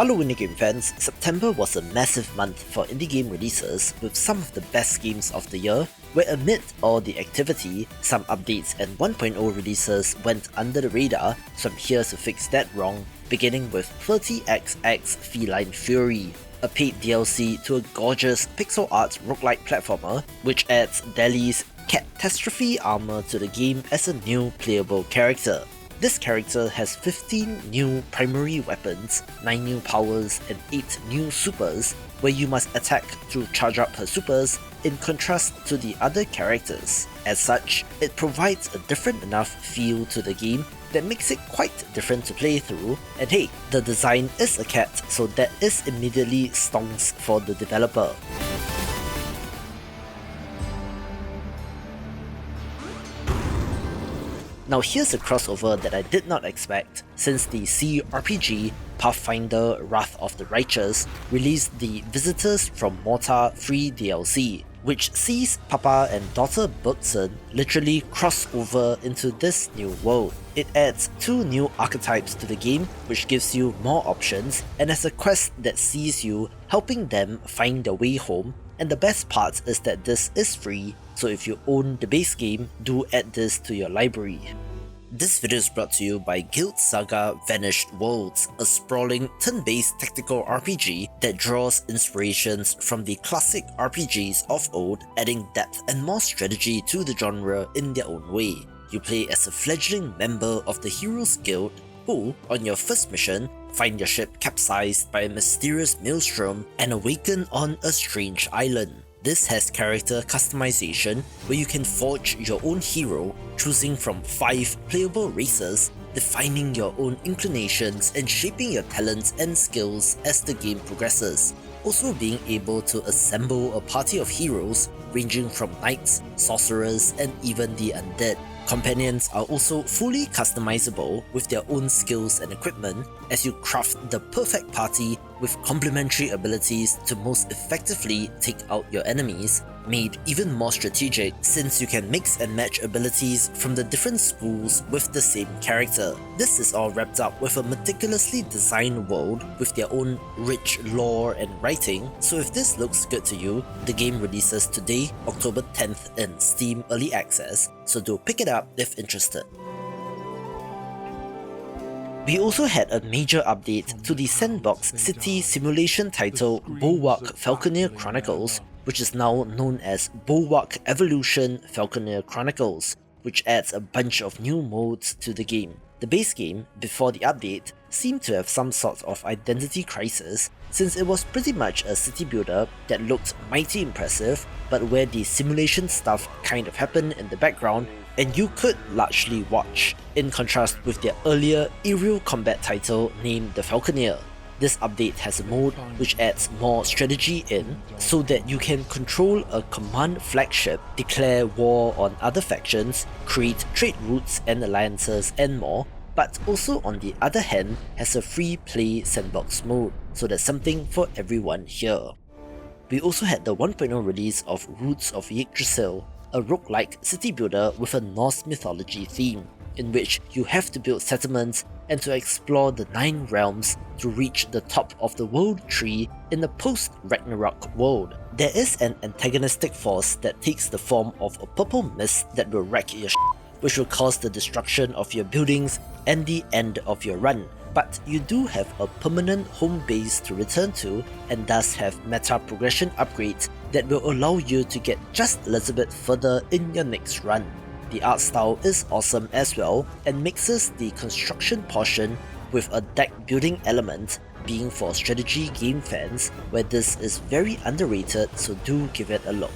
Hello indie game fans, September was a massive month for indie game releases with some of the best games of the year, where amid all the activity, some updates and 1.0 releases went under the radar, so I'm here to fix that wrong, beginning with 30XX Feline Fury, a paid DLC to a gorgeous pixel art roguelike platformer, which adds Deli's catastrophe armor to the game as a new playable character. This character has 15 new primary weapons, 9 new powers and 8 new supers, where you must attack to charge up her supers in contrast to the other characters. As such, it provides a different enough feel to the game that makes it quite different to play through, and hey, the design is a cat, so that is immediately stonks for the developer. Now here's a crossover that I did not expect, since the CRPG Pathfinder Wrath of the Righteous released the Visitors from Morta free DLC, which sees Papa and daughter Bergson literally cross over into this new world. It adds 2 new archetypes to the game, which gives you more options, and has a quest that sees you helping them find their way home, and the best part is that this is free, so if you own the base game, do add this to your library. This video is brought to you by Guild Saga Vanished Worlds, a sprawling turn-based tactical RPG that draws inspirations from the classic RPGs of old, adding depth and more strategy to the genre in their own way. You play as a fledgling member of the Heroes Guild who, on your first mission, find your ship capsized by a mysterious maelstrom and awaken on a strange island. This has character customization where you can forge your own hero, choosing from 5 playable races, defining your own inclinations and shaping your talents and skills as the game progresses. Also being able to assemble a party of heroes ranging from knights, sorcerers and even the undead. Companions are also fully customizable with their own skills and equipment as you craft the perfect party with complementary abilities to most effectively take out your enemies, made even more strategic since you can mix and match abilities from the different schools with the same character. This is all wrapped up with a meticulously designed world with their own rich lore and writing, so if this looks good to you, the game releases today, October 10th in Steam Early Access, so do pick it up if interested. We also had a major update to the sandbox city simulation title Bulwark Falconeer Chronicles, which is now known as Bulwark Evolution Falconeer Chronicles, which adds a bunch of new modes to the game. The base game, before the update, seemed to have some sort of identity crisis, since it was pretty much a city builder that looked mighty impressive, but where the simulation stuff kind of happened in the background and you could largely watch, in contrast with their earlier aerial combat title named the Falconeer. This update has a mode which adds more strategy in, so that you can control a command flagship, declare war on other factions, create trade routes and alliances and more, but also on the other hand has a free play sandbox mode, so there's something for everyone here. We also had the 1.0 release of Roots of Yggdrasil, a roguelike city builder with a Norse mythology theme, in which you have to build settlements and to explore the 9 realms to reach the top of the world tree in a post-Ragnarok world. There is an antagonistic force that takes the form of a purple mist that will wreck your which will cause the destruction of your buildings and the end of your run. But you do have a permanent home base to return to, and thus have meta progression upgrades that will allow you to get just a little bit further in your next run. The art style is awesome as well, and mixes the construction portion with a deck building element, being for strategy game fans, where this is very underrated, so do give it a look.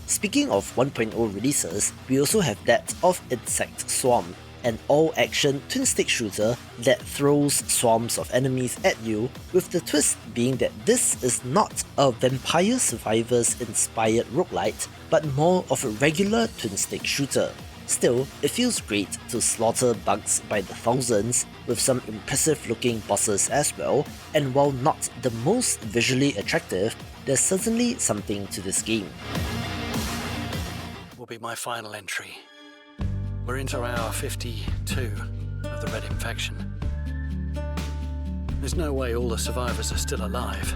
Speaking of 1.0 releases, we also have that of Insect Swarm, an all-action twin-stick shooter that throws swarms of enemies at you, with the twist being that this is not a Vampire Survivors inspired roguelite, but more of a regular twin-stick shooter. Still, it feels great to slaughter bugs by the thousands, with some impressive looking bosses as well, and while not the most visually attractive, there's certainly something to this game. Will be my final entry. We're into hour 52 of of the red infection. There's no way all the survivors are still alive.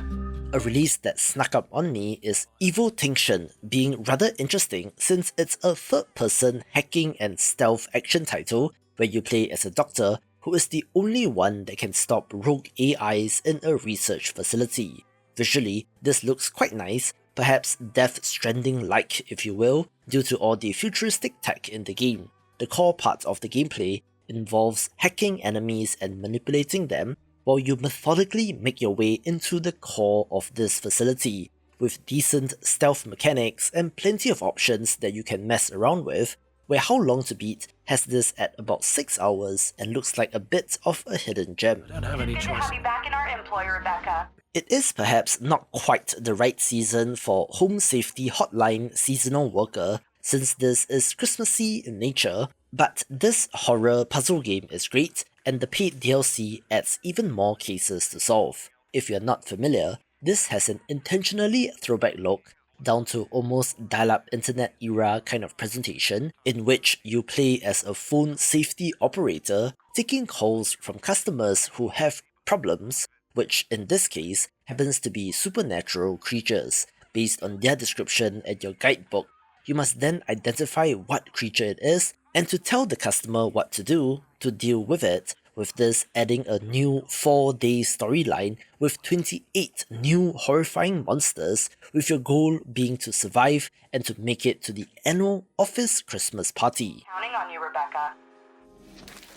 A release that snuck up on me is EVOTINCTION, being rather interesting since it's a third-person hacking and stealth action title where you play as a doctor who is the only one that can stop rogue AIs in a research facility. Visually, this looks quite nice, perhaps Death Stranding-like if you will, due to all the futuristic tech in the game. The core part of the gameplay involves hacking enemies and manipulating them, while you methodically make your way into the core of this facility, with decent stealth mechanics and plenty of options that you can mess around with, where How Long to Beat has this at about 6 hours and looks like a bit of a hidden gem. I don't have any choice. Be back in our employ, Rebecca. It is perhaps not quite the right season for Home Safety Hotline Seasonal Worker, since this is Christmassy in nature, but this horror puzzle game is great, and the paid DLC adds even more cases to solve. If you're not familiar, this has an intentionally throwback look, down to almost dial-up internet era kind of presentation, in which you play as a phone safety operator, taking calls from customers who have problems, which in this case happens to be supernatural creatures. Based on their description and your guidebook, you must then identify what creature it is, and to tell the customer what to do to deal with it, with this adding a new 4-day storyline with 28 new horrifying monsters, with your goal being to survive and to make it to the annual office Christmas party. Counting on you, Rebecca.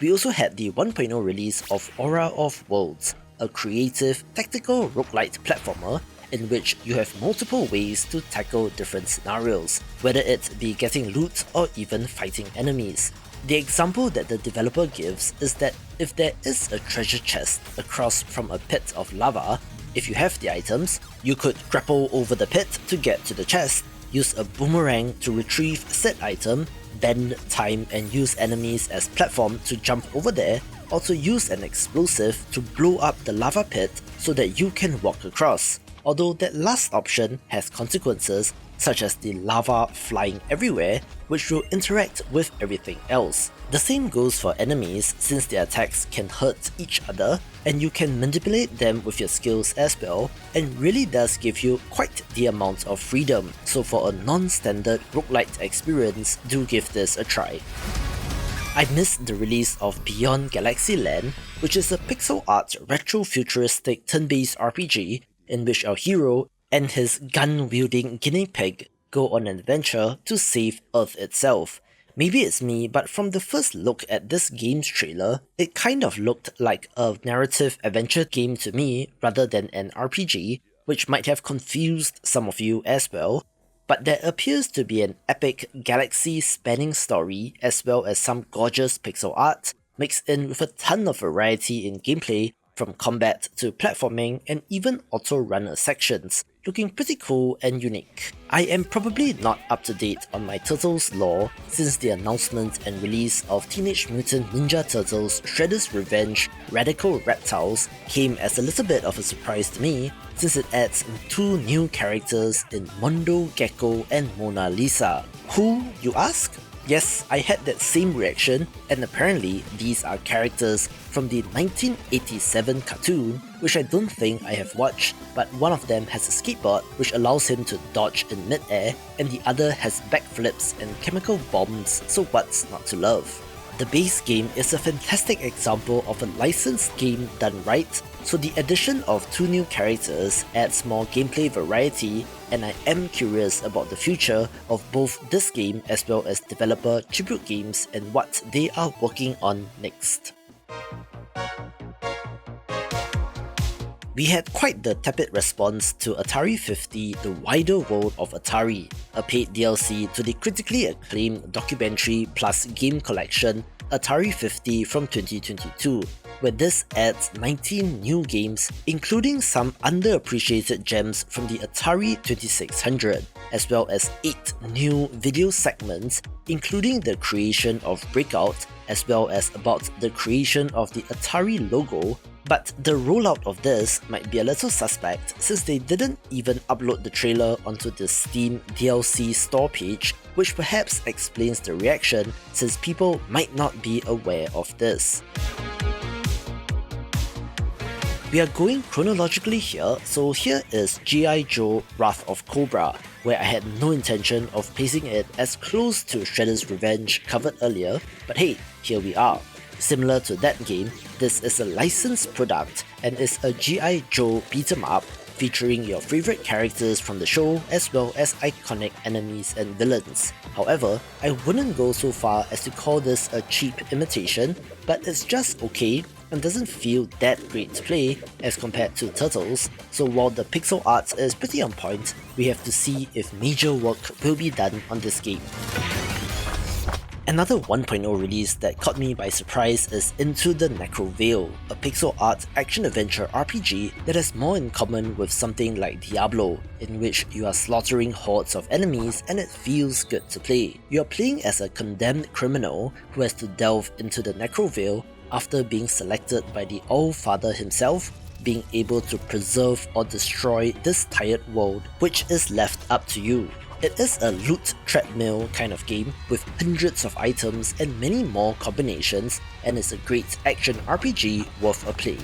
We also had the 1.0 release of Aura of Worlds, a creative, tactical roguelite platformer in which you have multiple ways to tackle different scenarios, whether it be getting loot or even fighting enemies. The example that the developer gives is that if there is a treasure chest across from a pit of lava, if you have the items, you could grapple over the pit to get to the chest, use a boomerang to retrieve said item, bend time and use enemies as platform to jump over there, or to use an explosive to blow up the lava pit so that you can walk across. Although that last option has consequences, such as the lava flying everywhere, which will interact with everything else. The same goes for enemies, since their attacks can hurt each other, and you can manipulate them with your skills as well, and really does give you quite the amount of freedom, so for a non-standard roguelite experience, do give this a try. I missed the release of Beyond Galaxyland, which is a pixel art retro-futuristic turn-based RPG in which our hero and his gun-wielding guinea pig go on an adventure to save Earth itself. Maybe it's me, but from the first look at this game's trailer, it kind of looked like a narrative adventure game to me rather than an RPG, which might have confused some of you as well. But there appears to be an epic galaxy-spanning story as well as some gorgeous pixel art, mixed in with a ton of variety in gameplay, from combat to platforming and even auto-runner sections, looking pretty cool and unique. I am probably not up to date on my Turtles lore since the announcement and release of Teenage Mutant Ninja Turtles Shredder's Revenge Radical Reptiles came as a little bit of a surprise to me, since it adds 2 new characters in Mondo, Gecko and Mona Lisa. Who, you ask? Yes, I had that same reaction, and apparently these are characters from the 1987 cartoon, which I don't think I have watched, but one of them has a skateboard which allows him to dodge in mid-air, and the other has backflips and chemical bombs, so what's not to love? The base game is a fantastic example of a licensed game done right, so the addition of 2 new characters adds more gameplay variety, and I am curious about the future of both this game as well as developer Tribute Games and what they are working on next. We had quite the tepid response to Atari 50 The Wider World of Atari, a paid DLC to the critically acclaimed documentary plus game collection Atari 50 from 2022, where this adds 19 new games, including some underappreciated gems from the Atari 2600, as well as 8 new video segments, including the creation of Breakout, as well as about the creation of the Atari logo. But the rollout of this might be a little suspect since they didn't even upload the trailer onto the Steam DLC store page, which perhaps explains the reaction since people might not be aware of this. We are going chronologically here, so here is G.I. Joe Wrath of Cobra, where I had no intention of pacing it as close to Shredder's Revenge covered earlier, but hey, here we are. Similar to that game, this is a licensed product and is a G.I. Joe beat 'em up featuring your favourite characters from the show as well as iconic enemies and villains. However, I wouldn't go so far as to call this a cheap imitation, but it's just okay and doesn't feel that great to play as compared to Turtles, so while the pixel art is pretty on point, we have to see if major work will be done on this game. Another 1.0 release that caught me by surprise is Into the Necrovale, a pixel art action-adventure RPG that has more in common with something like Diablo, in which you are slaughtering hordes of enemies and it feels good to play. You are playing as a condemned criminal who has to delve into the Necrovale after being selected by the All-Father himself, being able to preserve or destroy this tired world, which is left up to you. It is a loot treadmill kind of game with hundreds of items and many more combinations, and is a great action RPG worth a play.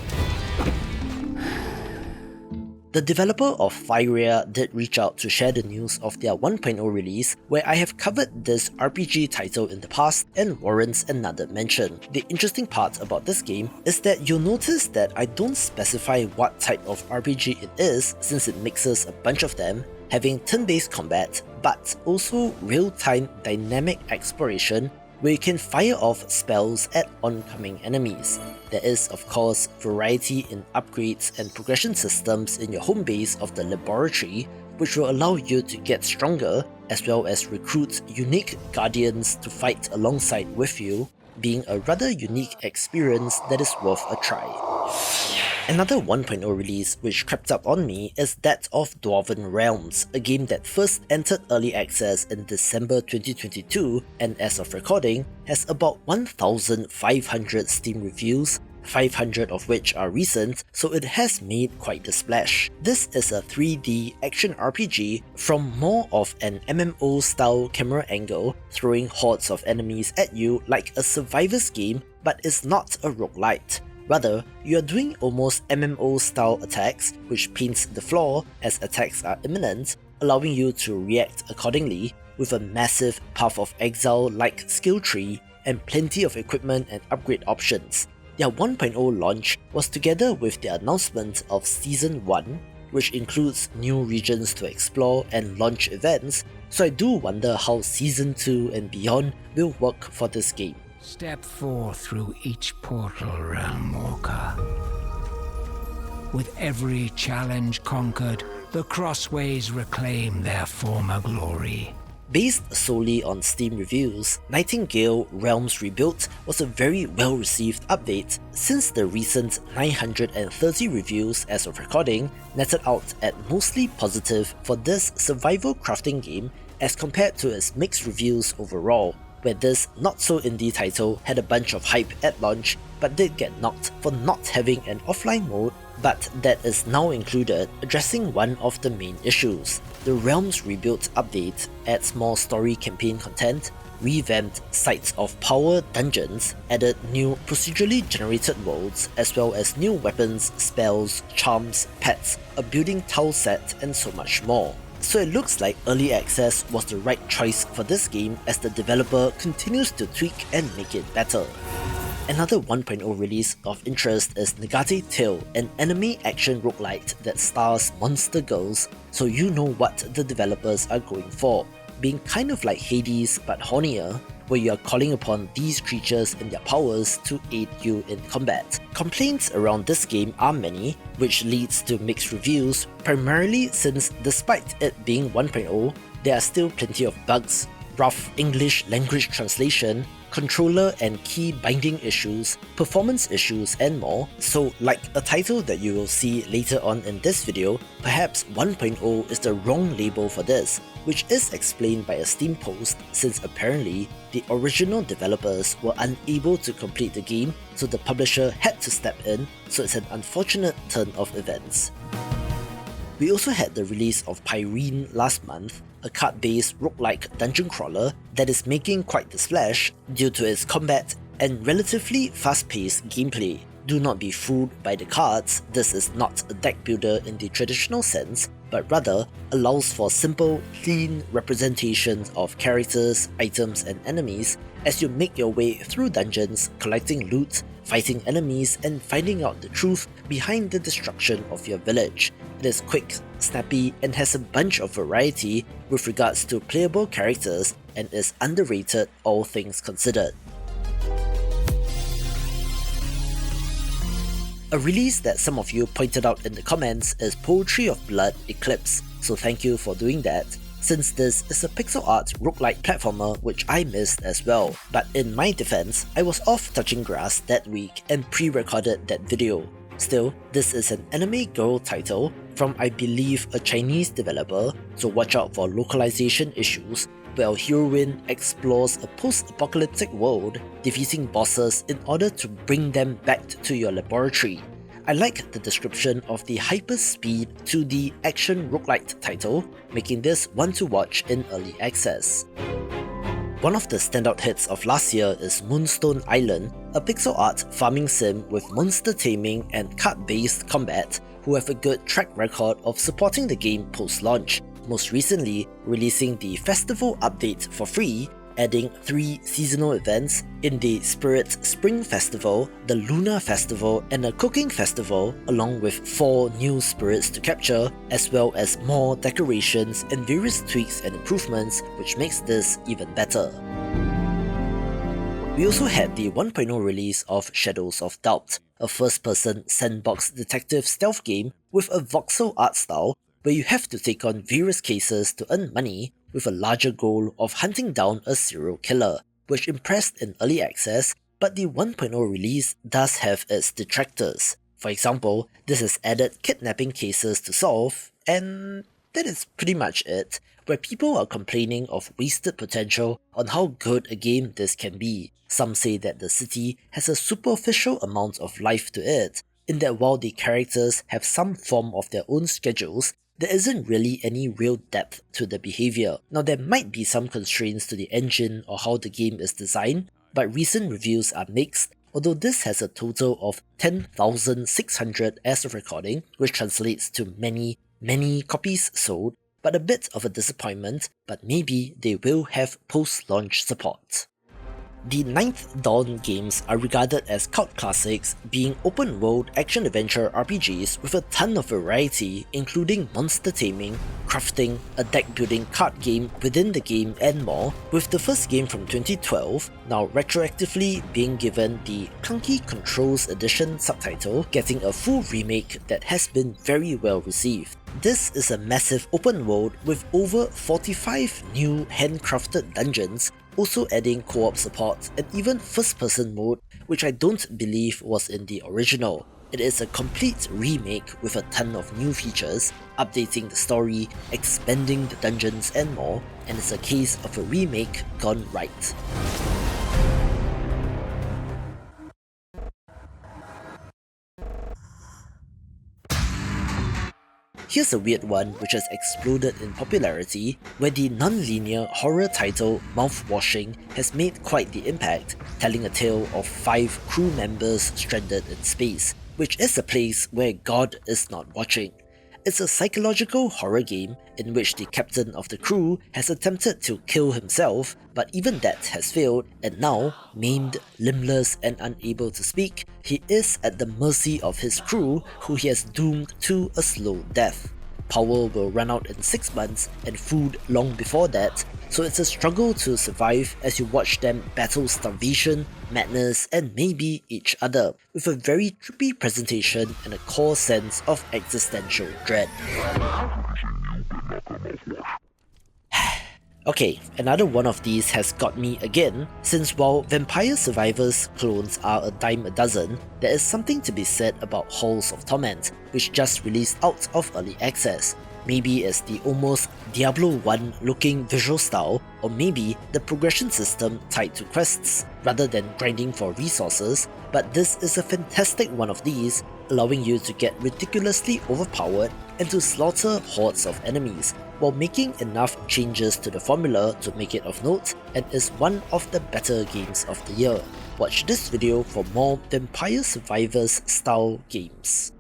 The developer of Thyria did reach out to share the news of their 1.0 release, where I have covered this RPG title in the past and warrants another mention. The interesting part about this game is that you'll notice that I don't specify what type of RPG it is, since it mixes a bunch of them, having turn-based combat, but also real-time dynamic exploration where you can fire off spells at oncoming enemies. There is of course variety in upgrades and progression systems in your home base of the laboratory, which will allow you to get stronger as well as recruit unique guardians to fight alongside with you, being a rather unique experience that is worth a try. Another 1.0 release which crept up on me is that of Dwarven Realms, a game that first entered early access in December 2022 and as of recording has about 1,500 Steam reviews, 500 of which are recent, so it has made quite the splash. This is a 3D action RPG from more of an MMO style camera angle, throwing hordes of enemies at you like a survivor's game, but is not a roguelite. Rather, you are doing almost MMO style attacks, which paints the floor as attacks are imminent, allowing you to react accordingly, with a massive Path of Exile like skill tree and plenty of equipment and upgrade options. Their 1.0 launch was together with the announcement of Season 1, which includes new regions to explore and launch events, so I do wonder how Season 2 and beyond will work for this game. Step forth through each portal realm, Morta. With every challenge conquered, the Crossways reclaim their former glory. Based solely on Steam reviews, Nightingale Realms Rebuilt was a very well-received update since the recent 930 reviews as of recording netted out at mostly positive for this survival crafting game as compared to its mixed reviews overall, where this not-so-indie title had a bunch of hype at launch but did get knocked for not having an offline mode, but that is now included, addressing one of the main issues. The Realms Rebuilt update adds more story campaign content, revamped Sites of Power dungeons, added new procedurally generated worlds, as well as new weapons, spells, charms, pets, a building tile set, and so much more. So it looks like early access was the right choice for this game as the developer continues to tweak and make it better. Another 1.0 release of interest is Nagate Tale, an anime action roguelite that stars monster girls, so you know what the developers are going for, being kind of like Hades but hornier, where you are calling upon these creatures and their powers to aid you in combat. Complaints around this game are many, which leads to mixed reviews, primarily since despite it being 1.0, there are still plenty of bugs, rough English language translation, controller and key binding issues, performance issues and more, so like a title that you will see later on in this video, perhaps 1.0 is the wrong label for this, which is explained by a Steam post since apparently the original developers were unable to complete the game, so the publisher had to step in, so it's an unfortunate turn of events. We also had the release of Pyrene last month, a card-based roguelike dungeon crawler that is making quite the splash due to its combat and relatively fast-paced gameplay. Do not be fooled by the cards, this is not a deck builder in the traditional sense, but rather allows for simple, clean representations of characters, items and enemies as you make your way through dungeons, collecting loot, fighting enemies and finding out the truth behind the destruction of your village. It is quick, snappy and has a bunch of variety with regards to playable characters and is underrated all things considered. A release that some of you pointed out in the comments is Poetry of Blood Eclipse, so thank you for doing that, since this is a pixel art roguelike platformer which I missed as well. But in my defense, I was off touching grass that week and pre-recorded that video. Still, this is an anime girl title from I believe a Chinese developer, so watch out for localization issues, where our heroine explores a post-apocalyptic world, defeating bosses in order to bring them back to your laboratory. I like the description of the hyper-speed 2D action roguelite title, making this one to watch in early access. One of the standout hits of last year is Moonstone Island, a pixel art farming sim with monster taming and card-based combat, who have a good track record of supporting the game post-launch, most recently releasing the festival update for free, adding 3 seasonal events in the Spirit Spring Festival, the Lunar Festival and a Cooking Festival, along with 4 new spirits to capture, as well as more decorations and various tweaks and improvements, which makes this even better. We also had the 1.0 release of Shadows of Doubt, a first-person sandbox detective stealth game with a voxel art style where you have to take on various cases to earn money with a larger goal of hunting down a serial killer, which impressed in early access, but the 1.0 release does have its detractors. For example, this has added kidnapping cases to solve, and that is pretty much it, where people are complaining of wasted potential on how good a game this can be. Some say that the city has a superficial amount of life to it, in that while the characters have some form of their own schedules, there isn't really any real depth to the behaviour. Now there might be some constraints to the engine or how the game is designed, but recent reviews are mixed, although this has a total of 10,600 as of recording, which translates to many copies sold, but a bit of a disappointment, but maybe they will have post-launch support. The Ninth Dawn games are regarded as cult classics, being open-world action-adventure RPGs with a ton of variety, including monster taming, crafting, a deck-building card game within the game and more, with the first game from 2012 now retroactively being given the Clunky Controls Edition subtitle, getting a full remake that has been very well received. This is a massive open world with over 45 new handcrafted dungeons, also adding co-op support and even first-person mode, which I don't believe was in the original. It is a complete remake with a ton of new features, updating the story, expanding the dungeons and more, and it's a case of a remake gone right. Here's a weird one which has exploded in popularity, where the non-linear horror title Mouthwashing has made quite the impact, telling a tale of 5 crew members stranded in space, which is a place where God is not watching. It's a psychological horror game in which the captain of the crew has attempted to kill himself, but even that has failed, and now, maimed, limbless and unable to speak, he is at the mercy of his crew, who he has doomed to a slow death. Power will run out in 6 months and food long before that, so it's a struggle to survive as you watch them battle starvation, madness and maybe each other, with a very trippy presentation and a core sense of existential dread. Okay, another one of these has got me again, since while Vampire Survivors clones are a dime a dozen, there is something to be said about Halls of Torment, which just released out of early access. Maybe it's the almost Diablo 1 looking visual style, or maybe the progression system tied to quests, rather than grinding for resources, but this is a fantastic one of these, allowing you to get ridiculously overpowered and to slaughter hordes of enemies, while making enough changes to the formula to make it of note, and is one of the better games of the year. Watch this video for more Vampire Survivors style games.